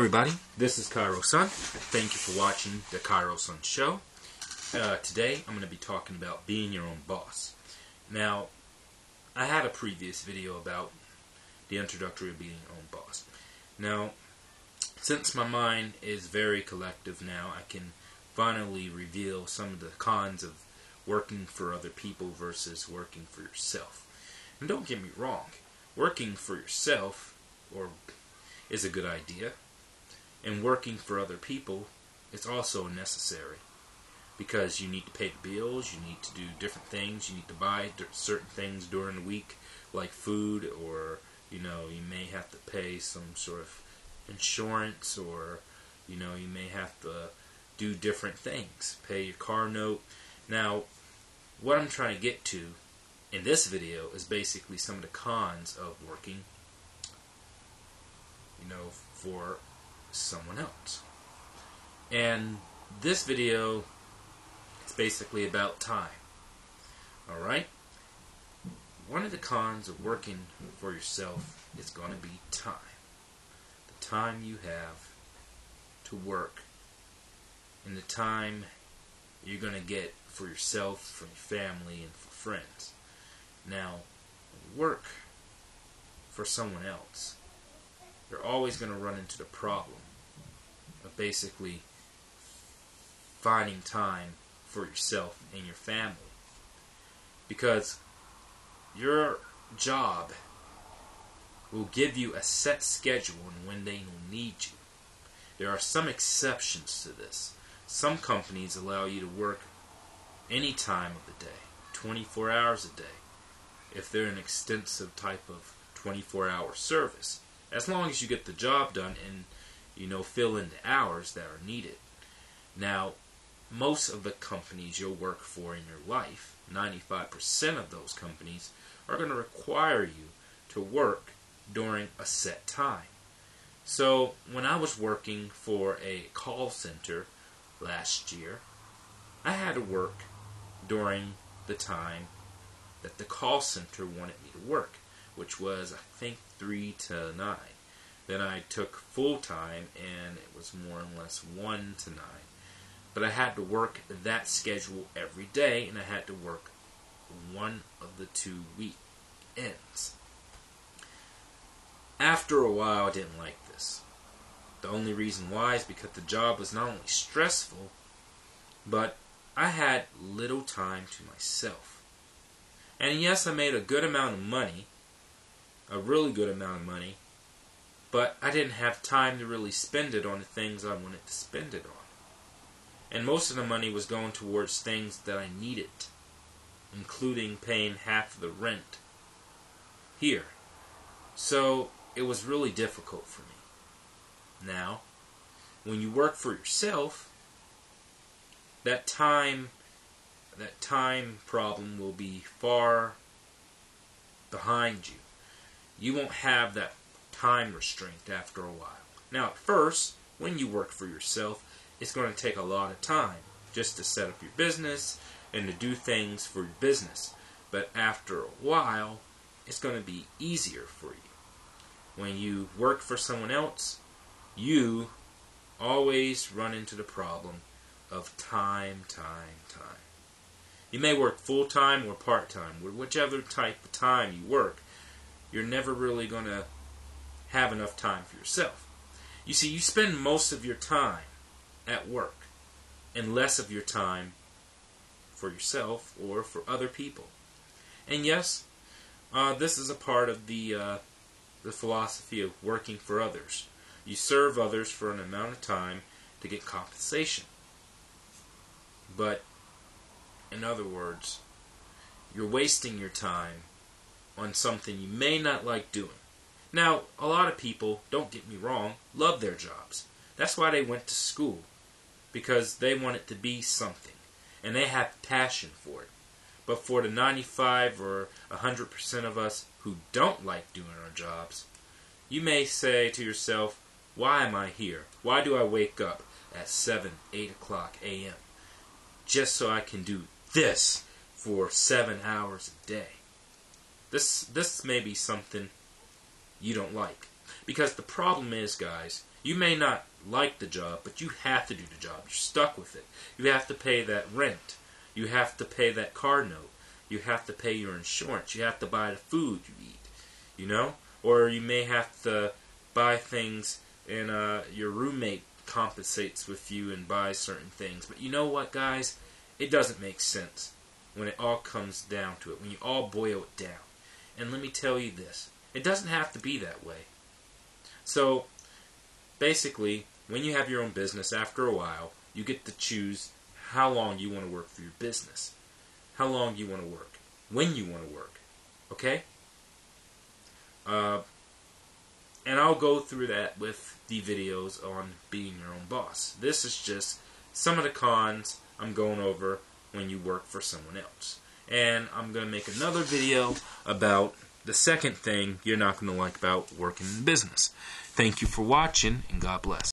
everybody, this is Kairosan. Thank you for watching the Kairosan Show. Today I'm going to be talking about being your own boss. Now, I had a previous video about the introductory of being your own boss. Now, since my mind is very collective now, I can finally reveal some of the cons of working for other people versus working for yourself. And don't get me wrong, working for yourself is a good idea. And working for other people is also necessary because you need to pay the bills, you need to do different things, you need to buy certain things during the week like food, or you may have to pay some sort of insurance, or you may have to do different things, pay your car note. Now, what I'm trying to get to in this video is basically some of the cons of working for someone else. And this video is basically about time. Alright? One of the cons of working for yourself is going to be time. The time you have to work and the time you're going to get for yourself, for your family, and for friends. Now, work for someone else, you're always going to run into the problem of basically finding time for yourself and your family. Because your job will give you a set schedule on when they will need you. There are some exceptions to this. Some companies allow you to work any time of the day, 24 hours a day, if they're an extensive type of 24-hour service. As long as you get the job done and, fill in the hours that are needed. Now, most of the companies you'll work for in your life, 95% of those companies, are going to require you to work during a set time. So, when I was working for a call center last year, I had to work during the time that the call center wanted me to work, which was, I think, 3 to 9. Then I took full time, and it was more or less 1 to 9. But I had to work that schedule every day, and I had to work one of the 2 weekends. After a while, I didn't like this. The only reason why is because the job was not only stressful, but I had little time to myself. And yes, I made a good amount of money, a really good amount of money, but I didn't have time to really spend it on the things I wanted to spend it on. And most of the money was going towards things that I needed, including paying half of the rent here. So it was really difficult for me. Now, when you work for yourself, that time problem will be far behind you. You won't have that time restraint after a while. Now, at first, when you work for yourself, it's going to take a lot of time just to set up your business and to do things for your business. But after a while, it's going to be easier for you. When you work for someone else, you always run into the problem of time. You may work full-time or part-time. Whichever type of time you work, you're never really going to have enough time for yourself. You see, you spend most of your time at work and less of your time for yourself or for other people. And yes, this is a part of the philosophy of working for others. You serve others for an amount of time to get compensation. But, in other words, you're wasting your time on something you may not like doing. Now, a lot of people, don't get me wrong, love their jobs. That's why they went to school, because they want it to be something, and they have passion for it. But for the 95 or 100% of us who don't like doing our jobs, you may say to yourself, why am I here? Why do I wake up at 7, 8 o'clock a.m. just so I can do this for 7 hours a day? This may be something you don't like. Because the problem is, guys, You may not like the job, but you have to do the job. You're stuck with it. You have to pay that rent. You have to pay that car note. You have to pay your insurance. You have to buy the food you eat. You know? Or you may have to buy things and your roommate compensates with you and buys certain things. But you know what, guys? It doesn't make sense when it all comes down to it, when you all boil it down. And let me tell you this. It doesn't have to be that way. So, basically, when you have your own business, after a while, you get to choose how long you want to work for your business. How long you want to work. When you want to work. Okay? And I'll go through that with the videos on being your own boss. This is just some of the cons I'm going over when you work for someone else. And I'm going to make another video about the second thing you're not going to like about working in business. Thank you for watching, and God bless.